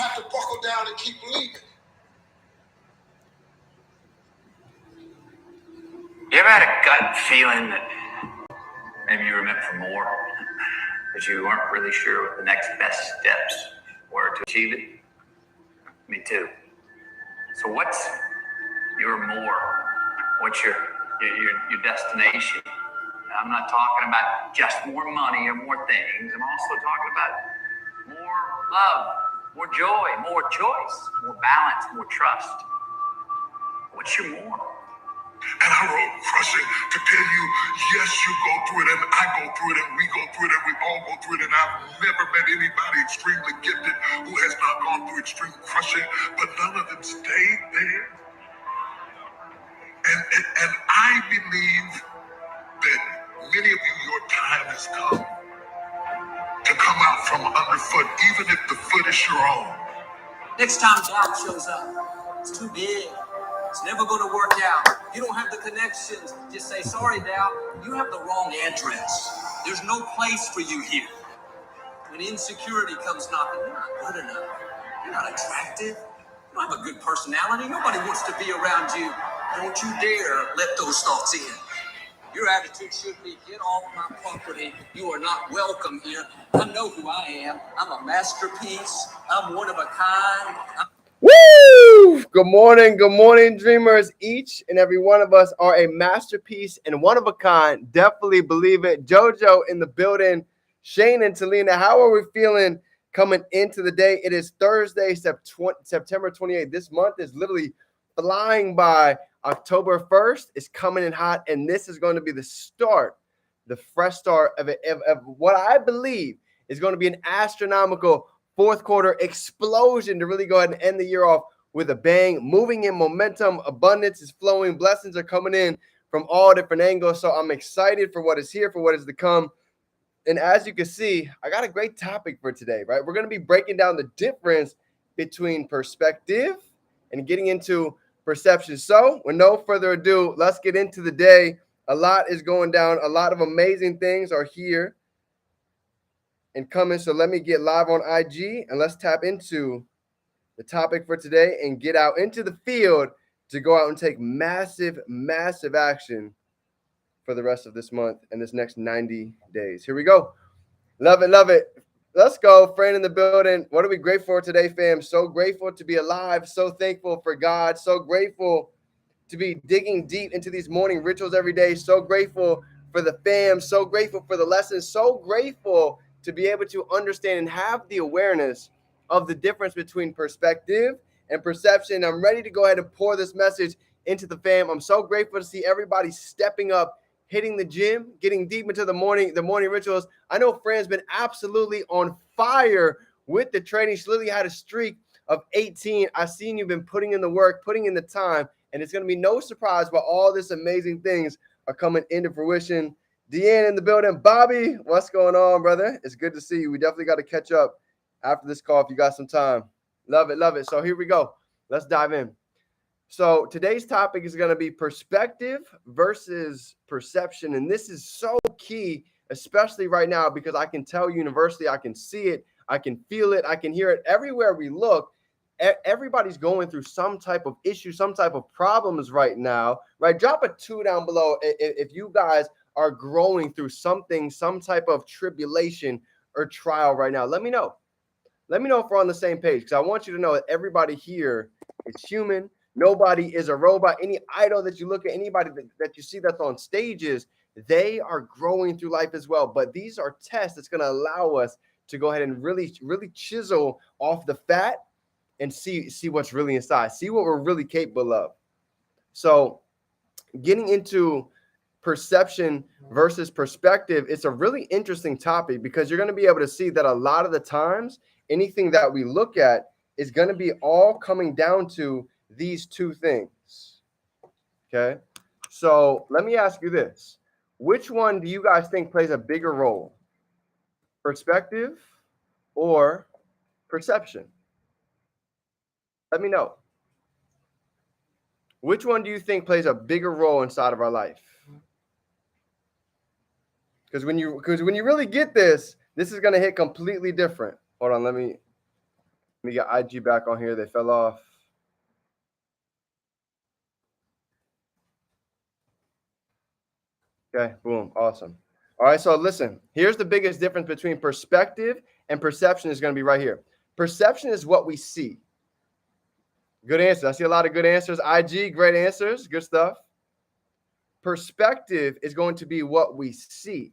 have to buckle down and keep believing. You ever had a gut feeling that maybe you were meant for more, that you weren't really sure what the next best steps were to achieve it? Me too. So what's your more? What's your destination? I'm not talking about just more money or more things. I'm also talking about more love, more joy, more choice, more balance, more trust. What's your more? And I wrote Crushing to tell you, yes, you go through it, and I go through it, and we go through it, and we all go through it. And I've never met anybody extremely gifted who has not gone through extreme crushing, but none of them stayed there. And I believe that many of you, your time has come to come out from underfoot, even if the foot is your own. Next time doubt shows up, it's too big. It's never going to work out. You don't have the connections. Just say, sorry, doubt. You have the wrong address. There's no place for you here. When insecurity comes knocking, you're not good enough. You're not attractive. You don't have a good personality. Nobody wants to be around you. Don't you dare let those thoughts in. Your attitude should be, get off my property. You are not welcome here. I know who I am. I'm a masterpiece. I'm one of a kind. Woo! Good morning, dreamers. Each and every one of us are a masterpiece and one of a kind. Definitely believe it. JoJo in the building. Shane and Talina, how are we feeling coming into the day? It is Thursday, September 28th. This month is literally flying by. October 1st is coming in hot, and this is going to be the start, the fresh start of what I believe is going to be an astronomical fourth quarter explosion to really go ahead and end the year off with a bang. Moving in momentum, abundance is flowing, blessings are coming in from all different angles. So I'm excited for what is here, for what is to come. And as you can see, I got a great topic for today, right? We're going to be breaking down the difference between perspective and getting into perception. So with no further ado, let's get into the day. A lot is going down. A lot of amazing things are here and coming. So let me get live on IG and let's tap into the topic for today and get out into the field to go out and take massive, massive action for the rest of this month and this next 90 days. Here we go. Love it, love it. Let's go. Friend in the building. What are we grateful for today, fam? So grateful to be alive. So thankful for God. So grateful to be digging deep into these morning rituals every day. So grateful for the fam. So grateful for the lessons. So grateful to be able to understand and have the awareness of the difference between perspective and perception. I'm ready to go ahead and pour this message into the fam. I'm so grateful to see everybody stepping up, hitting the gym, getting deep into the morning rituals. I know Fran's been absolutely on fire with the training. She literally had a streak of 18. I've seen you've been putting in the work, putting in the time, and it's going to be no surprise why all this amazing things are coming into fruition. Deanne in the building. Bobby, what's going on, brother? It's good to see you. We definitely got to catch up after this call if you got some time. Love it, love it. So here we go. Let's dive in. So today's topic is going to be perspective versus perception. And this is so key, especially right now, because I can tell universally, I can see it, I can feel it, I can hear it everywhere we look. Everybody's going through some type of issue, some type of problems right now, right? Drop a 2 down below if you guys are growing through something, some type of tribulation or trial right now. Let me know. Let me know if we're on the same page, because I want you to know that everybody here is human. Nobody is a robot. Any idol that you look at, anybody that you see that's on stages, they are growing through life as well. But these are tests that's going to allow us to go ahead and really, really chisel off the fat and see what's really inside, see what we're really capable of. So getting into perception versus perspective, it's a really interesting topic because you're going to be able to see that a lot of the times, anything that we look at is going to be all coming down to these two things. Okay. So let me ask you this. Which one do you guys think plays a bigger role? Perspective or perception? Let me know. Which one do you think plays a bigger role inside of our life? Because when you really get this, this is going to hit completely different. Hold on, let me. Let me get IG back on here. They fell off. Okay, boom, awesome. All right, so listen, here's the biggest difference between perspective and perception is going to be right here. Perception is what we see. Good answer. I see a lot of good answers. IG, great answers. Good stuff. Perspective is going to be what we see.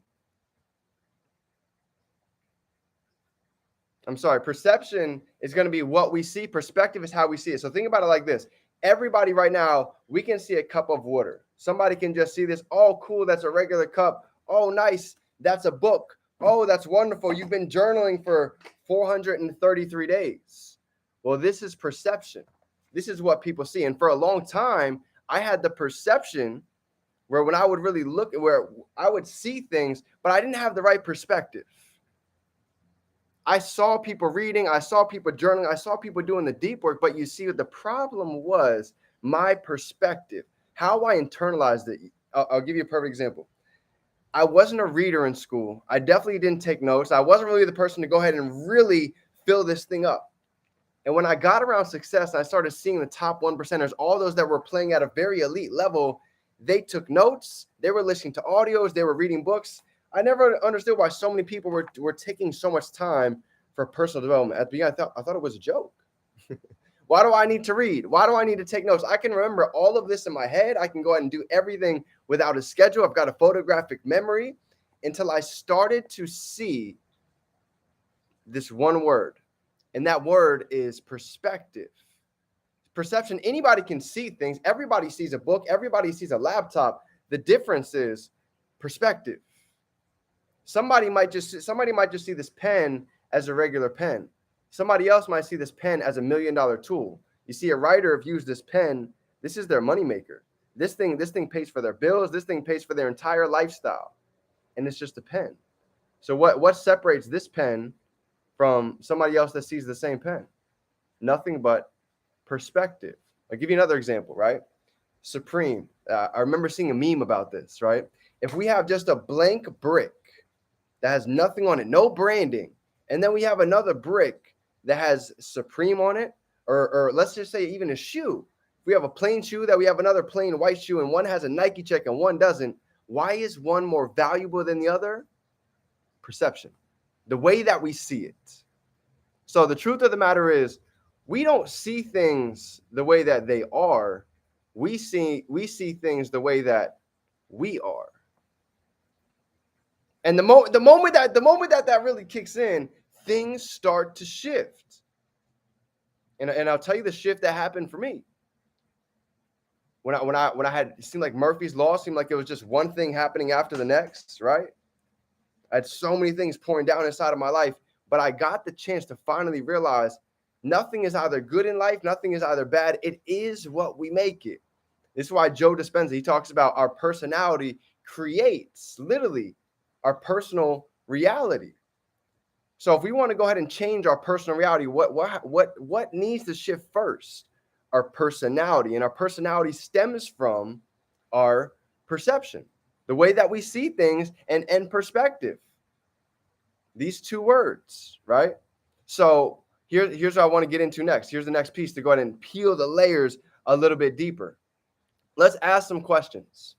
I'm sorry. Perception is going to be what we see. Perspective is how we see it. So think about it like this. Everybody right now, we can see a cup of water. Somebody can just see this. Oh, cool. That's a regular cup. Oh, nice. That's a book. Oh, that's wonderful. You've been journaling for 433 days. Well, this is perception. This is what people see. And for a long time, I had the perception where when I would really look at where I would see things, but I didn't have the right perspective. I saw people reading, I saw people journaling, I saw people doing the deep work, but you see what the problem was, my perspective, how I internalized it. I'll give you a perfect example. I wasn't a reader in school. I definitely didn't take notes. I wasn't really the person to go ahead and really fill this thing up. And when I got around success and I started seeing the top 1%ers, all those that were playing at a very elite level, they took notes, they were listening to audios, they were reading books. I never understood why so many people were taking so much time for personal development. At the beginning, I thought it was a joke. Why do I need to read? Why do I need to take notes? I can remember all of this in my head. I can go ahead and do everything without a schedule. I've got a photographic memory until I started to see this one word. And that word is perspective. Perception, anybody can see things. Everybody sees a book. Everybody sees a laptop. The difference is perspective. Somebody might just see this pen as a regular pen. Somebody else might see this pen as $1 million tool. You see, a writer views this pen, this is their moneymaker. This thing pays for their bills. This thing pays for their entire lifestyle. And it's just a pen. So what separates this pen from somebody else that sees the same pen? Nothing but perspective. I'll give you another example, right? Supreme. I remember seeing a meme about this, right? If we have just a blank brick that has nothing on it, no branding, and then we have another brick that has Supreme on it, or let's just say even a shoe. If we have a plain shoe, that we have another plain white shoe, and one has a Nike check and one doesn't, why is one more valuable than the other? Perception. The way that we see it. So the truth of the matter is, we don't see things the way that they are. We see things the way that we are. And the moment that really kicks in, things start to shift. And I'll tell you the shift that happened for me. When I had, it seemed like Murphy's Law, seemed like it was just one thing happening after the next, right? I had so many things pouring down inside of my life, but I got the chance to finally realize nothing is either good in life, nothing is either bad. It is what we make it. This is why Joe Dispenza, he talks about our personality creates literally our personal reality. So if we want to go ahead and change our personal reality, what needs to shift first? Our personality. And our personality stems from our perception, the way that we see things, and perspective. These two words, right? So here's what I want to get into next. Here's the next piece to go ahead and peel the layers a little bit deeper. Let's ask some questions.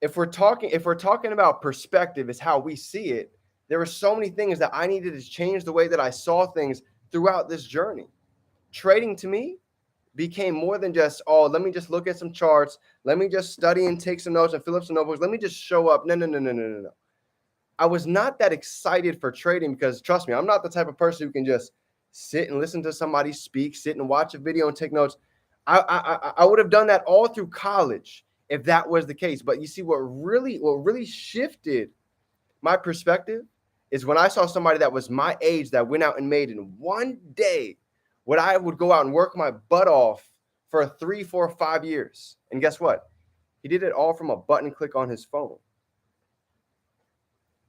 If we're talking about perspective is how we see it, there were so many things that I needed to change the way that I saw things throughout this journey. Trading to me became more than just, let me just look at some charts. Let me just study and take some notes and fill up some notebooks. Let me just show up. No. I was not that excited for trading because, trust me, I'm not the type of person who can just sit and listen to somebody speak, sit and watch a video and take notes. I would have done that all through college if that was the case. But you see, what really shifted my perspective is when I saw somebody that was my age that went out and made in one day what I would go out and work my butt off for 3, 4, 5 years. And guess what? He did it all from a button click on his phone.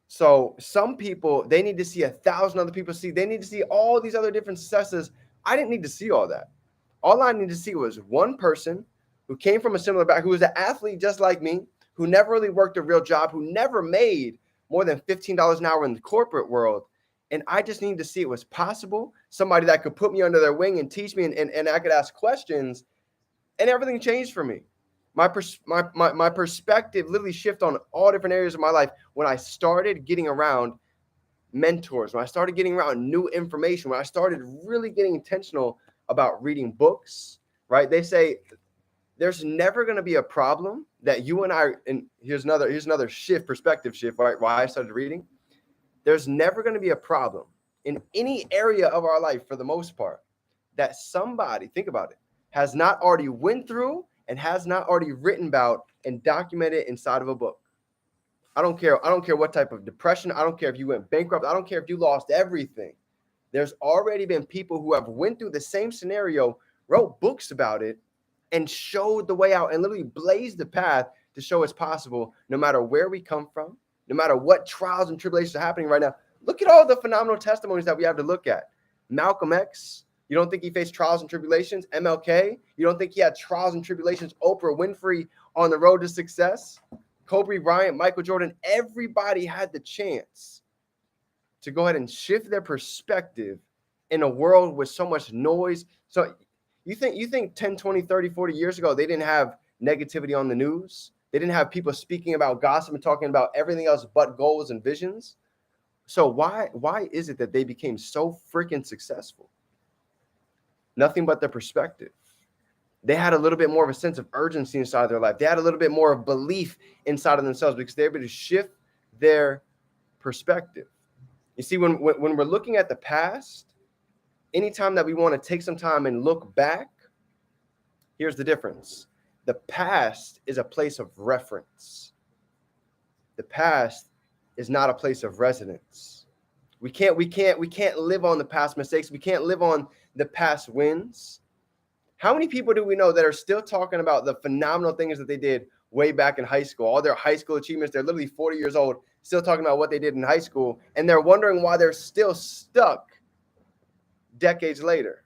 So some people, they need to see 1,000 other people see. They need to see all these other different successes. I didn't need to see all that. All I needed to see was one person who came from a similar background, who was an athlete just like me, who never really worked a real job, who never made more than $15 an hour in the corporate world. And I just needed to see it was possible. Somebody that could put me under their wing and teach me, and I could ask questions, and everything changed for me. My perspective literally shifted on all different areas of my life when I started getting around mentors, when I started getting around new information, when I started really getting intentional about reading books, right? They say there's never going to be a problem that you and I, and here's another perspective shift, right? Why I started reading. There's never going to be a problem in any area of our life, for the most part, that somebody, think about it, has not already went through and has not already written about and documented inside of a book. I don't care what type of depression. I don't care if you went bankrupt. I don't care if you lost everything. There's already been people who have went through the same scenario, wrote books about it, and showed the way out and literally blazed the path to show it's possible no matter where we come from, no matter what trials and tribulations are happening right now. Look at all the phenomenal testimonies that we have to look at. Malcolm X, you don't think he faced trials and tribulations? MLK, you don't think he had trials and tribulations? Oprah Winfrey on the road to success? Kobe Bryant, Michael Jordan, everybody had the chance to go ahead and shift their perspective in a world with so much noise. So you think 10, 20, 30, 40 years ago, they didn't have negativity on the news? They didn't have people speaking about gossip and talking about everything else but goals and visions? So why is it that they became so freaking successful? Nothing but their perspective. They had a little bit more of a sense of urgency inside of their life. They had a little bit more of belief inside of themselves because they were able to shift their perspective. You see, when we're looking at the past, anytime that we want to take some time and look back, here's the difference. The past is a place of reference. The past is not a place of residence. We can't live on the past mistakes. We can't live on the past wins. How many people do we know that are still talking about the phenomenal things that they did way back in high school? All their high school achievements, they're literally 40 years old, still talking about what they did in high school, and they're wondering why they're still stuck decades later.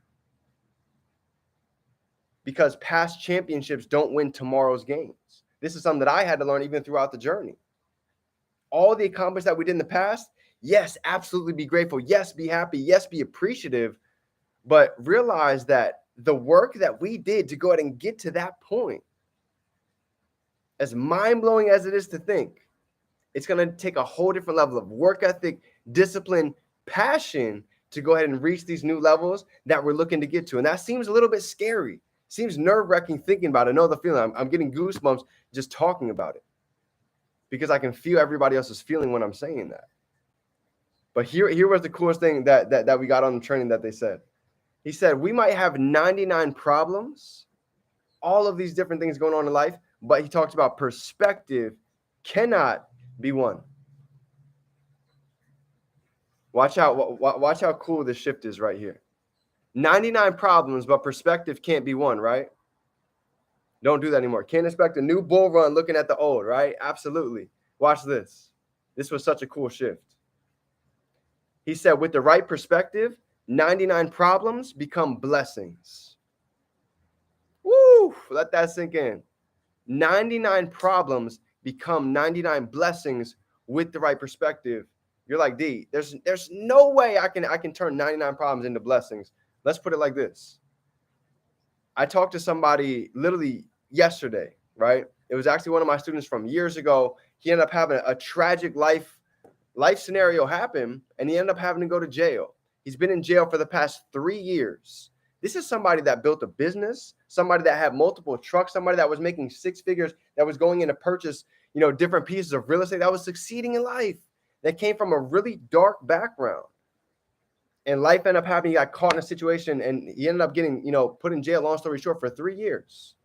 Because past championships don't win tomorrow's games. This is something that I had to learn even throughout the journey. All the accomplishments that we did in the past, yes, absolutely be grateful. Yes, be happy. Yes, be appreciative. But realize that the work that we did to go ahead and get to that point, as mind-blowing as it is to think, it's going to take a whole different level of work ethic, discipline, passion to go ahead and reach these new levels that we're looking to get to. And that seems a little bit scary. Seems nerve-wracking thinking about it. I know the feeling. I'm getting goosebumps just talking about it because I can feel everybody else's feeling when I'm saying that. But here was the coolest thing that we got on the training that they said. He said, we might have 99 problems, all of these different things going on in life, but he talks about perspective cannot be one. Watch how cool this shift is right here. 99 problems, but perspective can't be one, right? Don't do that anymore. Can't expect a new bull run looking at the old, right? Absolutely. Watch this. This was such a cool shift. He said, with the right perspective, 99 problems become blessings. Woo! Let that sink in. 99 problems become 99 blessings with the right perspective. You're like, D, there's no way I can turn 99 problems into blessings. Let's put it like this. I talked to somebody literally yesterday, right? It was actually one of my students from years ago. He ended up having a tragic life scenario happen, and he ended up having to go to jail. He's been in jail for the past 3 years. This is somebody that built a business, somebody that had multiple trucks, somebody that was making 6 figures, that was going in to purchase, different pieces of real estate, that was succeeding in life, that came from a really dark background. And life ended up happening. He got caught in a situation, and he ended up getting, put in jail, long story short, for 3 years.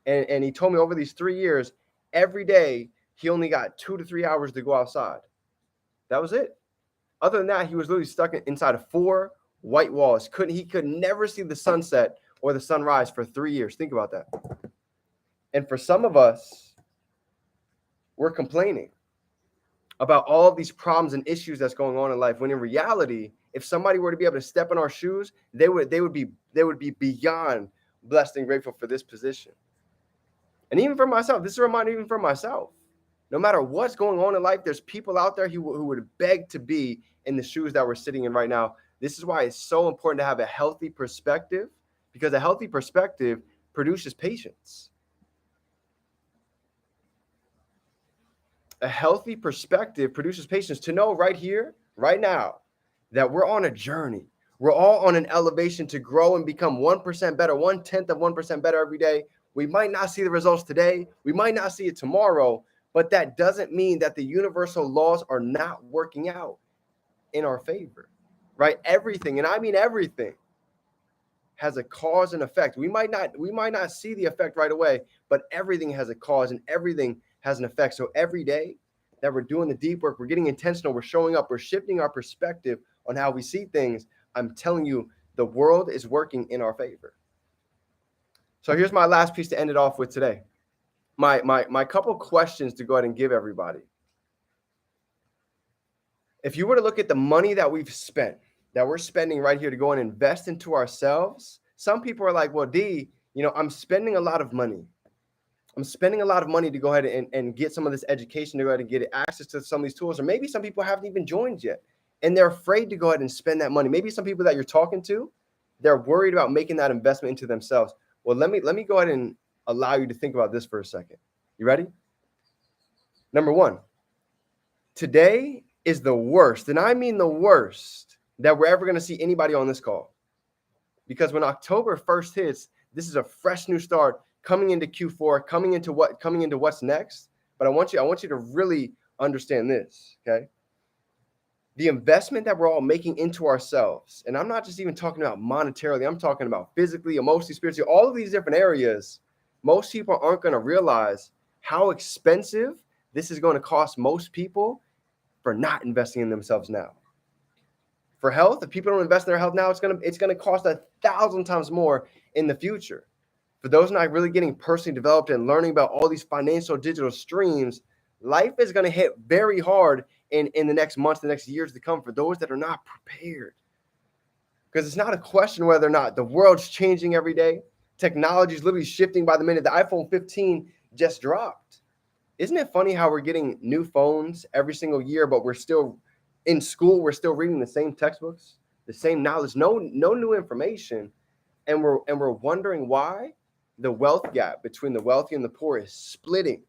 And he told me over these 3 years, every day, he only got 2 to 3 hours to go outside. That was it. Other than that, he was literally stuck inside of 4 white walls. He could never see the sunset or the sunrise for 3 years. Think about that. And for some of us, we're complaining about all of these problems and issues that's going on in life, when in reality, if somebody were to be able to step in our shoes, they would be beyond blessed and grateful for this position. And even for myself, this is a reminder even for myself. No matter what's going on in life, there's people out there who would beg to be in the shoes that we're sitting in right now. This is why it's so important to have a healthy perspective, because a healthy perspective produces patience. A healthy perspective produces patience to know right here, right now, that we're on a journey. We're all on an elevation to grow and become 1% better, 1/10 of 1% better every day. We might not see the results today. We might not see it tomorrow, but that doesn't mean that the universal laws are not working out in our favor, right? Everything, and I mean everything, has a cause and effect. We might not see the effect right away, but everything has a cause and everything has an effect. So every day that we're doing the deep work, we're getting intentional, we're showing up, we're shifting our perspective on how we see things. I'm telling you, the world is working in our favor. So here's my last piece to end it off with today. My couple questions to go ahead and give everybody. If you were to look at the money that we've spent, that we're spending right here to go and invest into ourselves, some people are like, well, D, I'm spending a lot of money. I'm spending a lot of money to go ahead and get some of this education, to go ahead and get access to some of these tools. Or maybe some people haven't even joined yet and they're afraid to go ahead and spend that money. Maybe some people that you're talking to, they're worried about making that investment into themselves. Well, let me go ahead and allow you to think about this for a second. You ready? Number one, today is the worst, and I mean the worst, that we're ever going to see anybody on this call. Because when October 1st hits, this is a fresh new start coming into Q4, coming into what's next. But I want you to really understand this, okay? The investment that we're all making into ourselves, and I'm not just even talking about monetarily, I'm talking about physically, emotionally, spiritually, all of these different areas. Most people aren't going to realize how expensive this is going to cost most people for not investing in themselves now. For health, if people don't invest in their health now, it's going to cost 1,000 times more in the future. For those not really getting personally developed and learning about all these financial digital streams, life is going to hit very hard in the next months, the next years to come, for those that are not prepared. Because it's not a question whether or not the world's changing every day. Technology is literally shifting by the minute. The iPhone 15 just dropped. Isn't it funny how we're getting new phones every single year, but we're still in school, we're still reading the same textbooks, the same knowledge, no new information, and we're wondering why the wealth gap between the wealthy and the poor is splitting.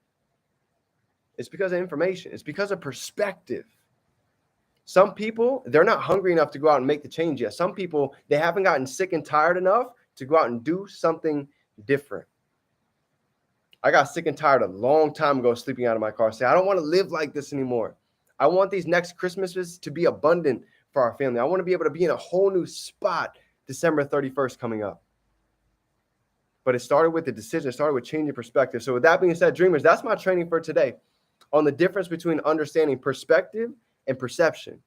It's because of information. It's because of perspective. Some people, they're not hungry enough to go out and make the change yet. Some people, they haven't gotten sick and tired enough to go out and do something different. I got sick and tired a long time ago sleeping out of my car, saying, I don't want to live like this anymore. I want these next Christmases to be abundant for our family. I want to be able to be in a whole new spot December 31st coming up. But it started with the decision. It started with changing perspective. So with that being said, dreamers, that's my training for today on the difference between understanding perspective and perception.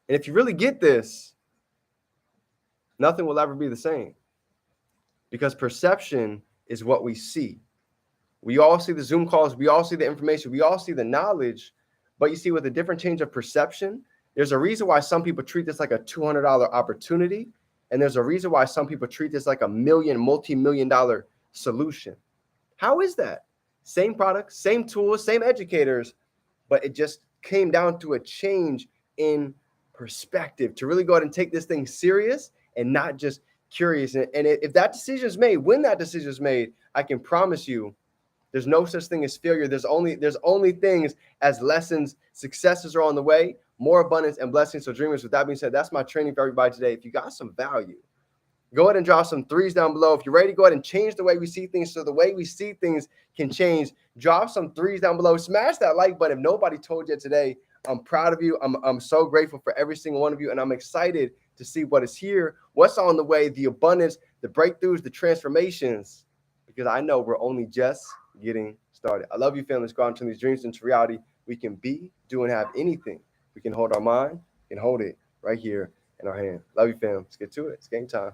And if you really get this, nothing will ever be the same, because perception is what we see. We all see the Zoom calls. We all see the information. We all see the knowledge. But you see, with a different change of perception, there's a reason why some people treat this like a $200 opportunity. And there's a reason why some people treat this like a multi-million-dollar solution. How is that? Same products, same tools, same educators, but it just came down to a change in perspective to really go ahead and take this thing serious and not just curious. And if that decision is made, when that decision is made, I can promise you, there's no such thing as failure. There's only things as lessons. Successes are on the way, more abundance and blessings. So dreamers, with that being said, that's my training for everybody today. If you got some value, go ahead and drop some threes down below. If you're ready to go ahead and change the way we see things so the way we see things can change, drop some threes down below. Smash that like button. If nobody told you today, I'm proud of you. I'm so grateful for every single one of you. And I'm excited to see what is here, what's on the way, the abundance, the breakthroughs, the transformations, because I know we're only just getting started. I love you, family. Let's go out and turn these dreams into reality. We can be, do, and have anything. We can hold our mind and hold it right here in our hand. Love you, fam. Let's get to it. It's game time.